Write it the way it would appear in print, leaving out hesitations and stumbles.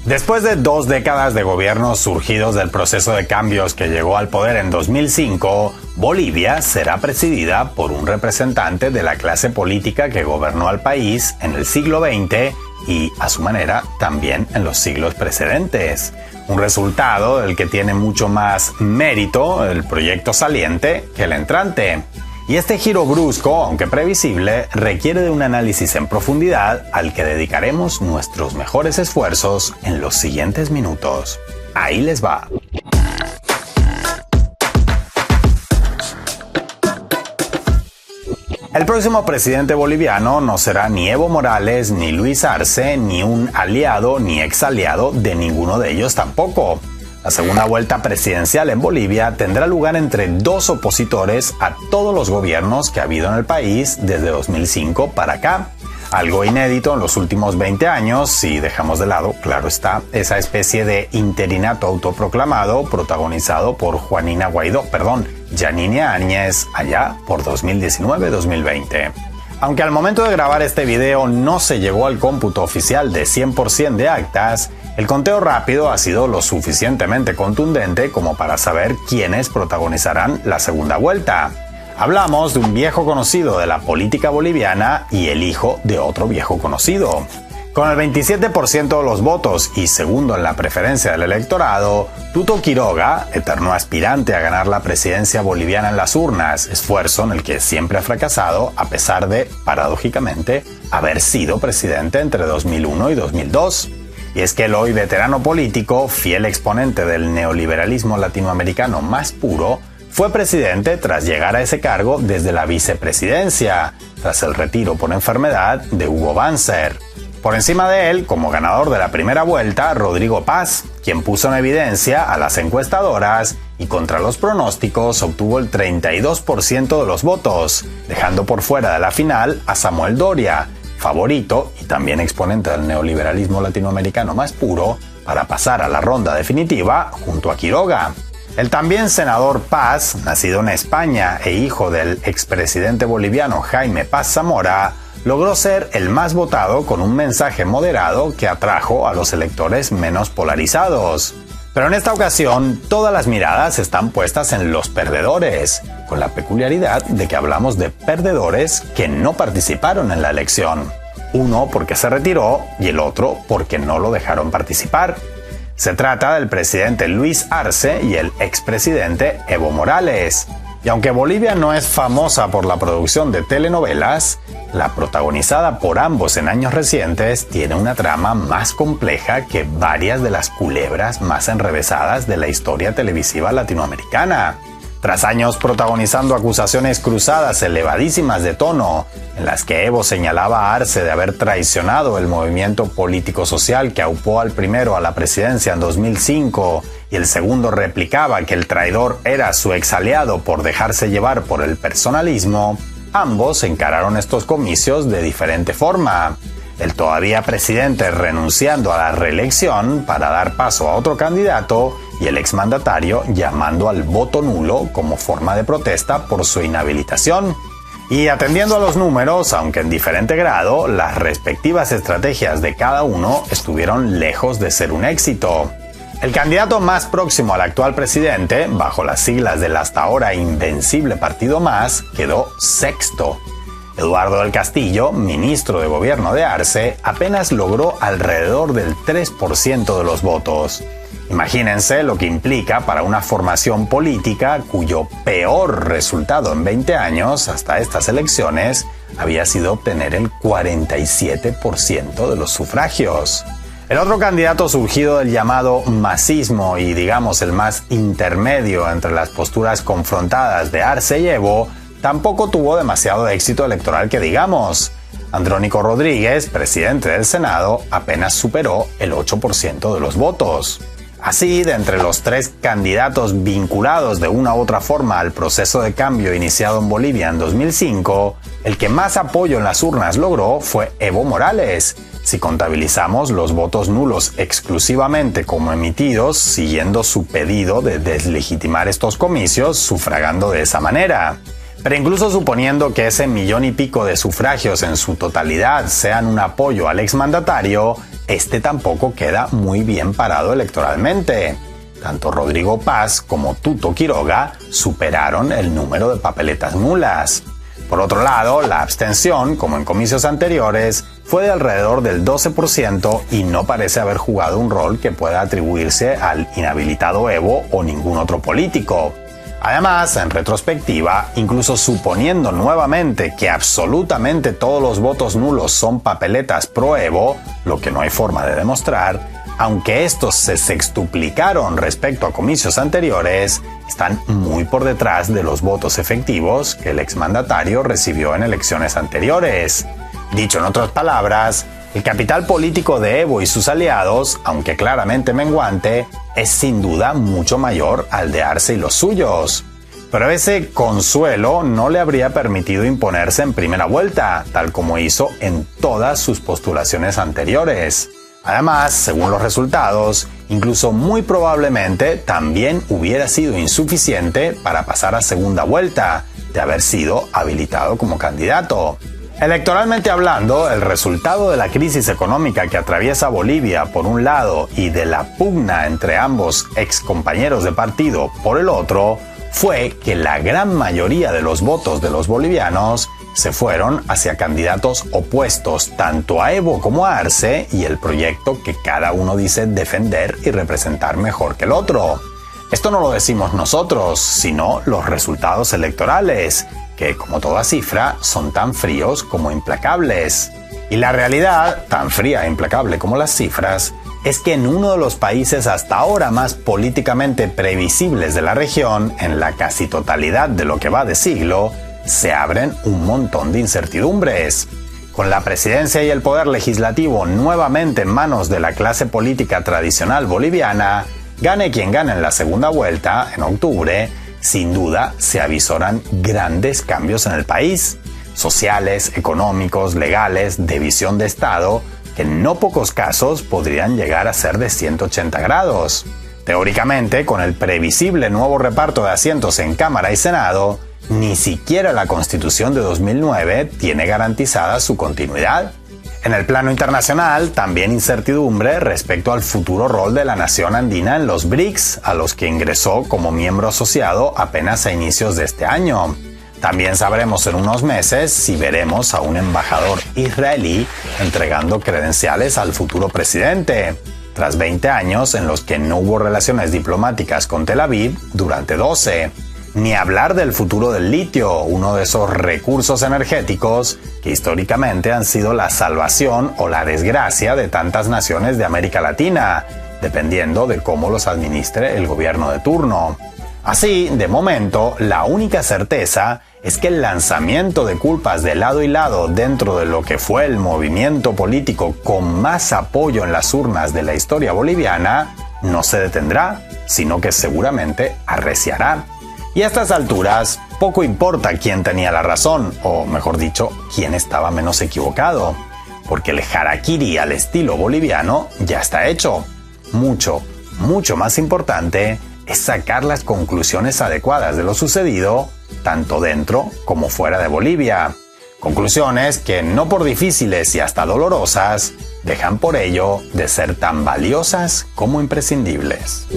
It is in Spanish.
Después de 2 décadas de gobiernos surgidos del proceso de cambios que llegó al poder en 2005, Bolivia será presidida por un representante de la clase política que gobernó al país en el siglo XX y, a su manera, también en los siglos precedentes. Un resultado del que tiene mucho más mérito el proyecto saliente que el entrante. Y este giro brusco, aunque previsible, requiere de un análisis en profundidad al que dedicaremos nuestros mejores esfuerzos en los siguientes minutos. Ahí les va. El próximo presidente boliviano no será ni Evo Morales, ni Luis Arce, ni un aliado ni exaliado de ninguno de ellos tampoco. La segunda vuelta presidencial en Bolivia tendrá lugar entre 2 opositores a todos los gobiernos que ha habido en el país desde 2005 para acá. Algo inédito en los últimos 20 años, si dejamos de lado, claro está, esa especie de interinato autoproclamado protagonizado por Yanine Áñez allá por 2019-2020. Aunque al momento de grabar este video no se llegó al cómputo oficial de 100% de actas, el conteo rápido ha sido lo suficientemente contundente como para saber quiénes protagonizarán la segunda vuelta. Hablamos de un viejo conocido de la política boliviana y el hijo de otro viejo conocido. Con el 27% de los votos y segundo en la preferencia del electorado, Tuto Quiroga, eterno aspirante a ganar la presidencia boliviana en las urnas, esfuerzo en el que siempre ha fracasado a pesar de, paradójicamente, haber sido presidente entre 2001 y 2002. Y es que el hoy veterano político, fiel exponente del neoliberalismo latinoamericano más puro, fue presidente tras llegar a ese cargo desde la vicepresidencia, tras el retiro por enfermedad de Hugo Banzer. Por encima de él, como ganador de la primera vuelta, Rodrigo Paz, quien puso en evidencia a las encuestadoras y contra los pronósticos obtuvo el 32% de los votos, dejando por fuera de la final a Samuel Doria, favorito y también exponente del neoliberalismo latinoamericano más puro, para pasar a la ronda definitiva junto a Quiroga. El también senador Paz, nacido en España e hijo del expresidente boliviano Jaime Paz Zamora, logró ser el más votado con un mensaje moderado que atrajo a los electores menos polarizados. Pero en esta ocasión, todas las miradas están puestas en los perdedores, con la peculiaridad de que hablamos de perdedores que no participaron en la elección. Uno porque se retiró y el otro porque no lo dejaron participar. Se trata del presidente Luis Arce y el expresidente Evo Morales. Y aunque Bolivia no es famosa por la producción de telenovelas, la protagonizada por ambos en años recientes tiene una trama más compleja que varias de las culebras más enrevesadas de la historia televisiva latinoamericana. Tras años protagonizando acusaciones cruzadas elevadísimas de tono, en las que Evo señalaba a Arce de haber traicionado el movimiento político-social que aupó al primero a la presidencia en 2005, y el segundo replicaba que el traidor era su exaliado por dejarse llevar por el personalismo, ambos encararon estos comicios de diferente forma. El todavía presidente renunciando a la reelección para dar paso a otro candidato y el exmandatario llamando al voto nulo como forma de protesta por su inhabilitación. Y atendiendo a los números, aunque en diferente grado, las respectivas estrategias de cada uno estuvieron lejos de ser un éxito. El candidato más próximo al actual presidente, bajo las siglas del hasta ahora invencible Partido Más, quedó sexto. Eduardo del Castillo, ministro de gobierno de Arce, apenas logró alrededor del 3% de los votos. Imagínense lo que implica para una formación política cuyo peor resultado en 20 años hasta estas elecciones había sido obtener el 47% de los sufragios. El otro candidato surgido del llamado masismo y digamos el más intermedio entre las posturas confrontadas de Arce y Evo, tampoco tuvo demasiado éxito electoral que digamos. Andrónico Rodríguez, presidente del Senado, apenas superó el 8% de los votos. Así, de entre los 3 candidatos vinculados de una u otra forma al proceso de cambio iniciado en Bolivia en 2005, el que más apoyo en las urnas logró fue Evo Morales, si contabilizamos los votos nulos exclusivamente como emitidos, siguiendo su pedido de deslegitimar estos comicios, sufragando de esa manera. Pero incluso suponiendo que ese 1,000,000 y pico de sufragios en su totalidad sean un apoyo al exmandatario, este tampoco queda muy bien parado electoralmente. Tanto Rodrigo Paz como Tuto Quiroga superaron el número de papeletas nulas. Por otro lado, la abstención, como en comicios anteriores, fue de alrededor del 12% y no parece haber jugado un rol que pueda atribuirse al inhabilitado Evo o ningún otro político. Además, en retrospectiva, incluso suponiendo nuevamente que absolutamente todos los votos nulos son papeletas pro Evo, lo que no hay forma de demostrar, aunque estos se sextuplicaron respecto a comicios anteriores, están muy por detrás de los votos efectivos que el exmandatario recibió en elecciones anteriores. Dicho en otras palabras, el capital político de Evo y sus aliados, aunque claramente menguante, es sin duda mucho mayor al de Arce y los suyos. Pero ese consuelo no le habría permitido imponerse en primera vuelta, tal como hizo en todas sus postulaciones anteriores. Además, según los resultados, incluso muy probablemente también hubiera sido insuficiente para pasar a segunda vuelta, de haber sido habilitado como candidato. Electoralmente hablando, el resultado de la crisis económica que atraviesa Bolivia por un lado y de la pugna entre ambos excompañeros de partido por el otro, fue que la gran mayoría de los votos de los bolivianos se fueron hacia candidatos opuestos tanto a Evo como a Arce y el proyecto que cada uno dice defender y representar mejor que el otro. Esto no lo decimos nosotros, sino los resultados electorales, que como toda cifra son tan fríos como implacables. Y la realidad, tan fría e implacable como las cifras, es que en uno de los países hasta ahora más políticamente previsibles de la región, en la casi totalidad de lo que va de siglo, se abren un montón de incertidumbres. Con la presidencia y el poder legislativo nuevamente en manos de la clase política tradicional boliviana, gane quien gane en la segunda vuelta, en octubre, sin duda se avisoran grandes cambios en el país, sociales, económicos, legales, de visión de Estado, que en no pocos casos podrían llegar a ser de 180 grados. Teóricamente, con el previsible nuevo reparto de asientos en Cámara y Senado, ni siquiera la Constitución de 2009 tiene garantizada su continuidad. En el plano internacional, también incertidumbre respecto al futuro rol de la nación andina en los BRICS, a los que ingresó como miembro asociado apenas a inicios de este año. También sabremos en unos meses si veremos a un embajador israelí entregando credenciales al futuro presidente, tras 20 años en los que no hubo relaciones diplomáticas con Tel Aviv durante 12. Ni hablar del futuro del litio, uno de esos recursos energéticos que históricamente han sido la salvación o la desgracia de tantas naciones de América Latina, dependiendo de cómo los administre el gobierno de turno. Así, de momento, la única certeza es que el lanzamiento de culpas de lado y lado dentro de lo que fue el movimiento político con más apoyo en las urnas de la historia boliviana no se detendrá, sino que seguramente arreciará. Y a estas alturas, poco importa quién tenía la razón, o mejor dicho, quién estaba menos equivocado, porque el harakiri al estilo boliviano ya está hecho. Mucho más importante es sacar las conclusiones adecuadas de lo sucedido, tanto dentro como fuera de Bolivia. Conclusiones que, no por difíciles y hasta dolorosas, dejan por ello de ser tan valiosas como imprescindibles.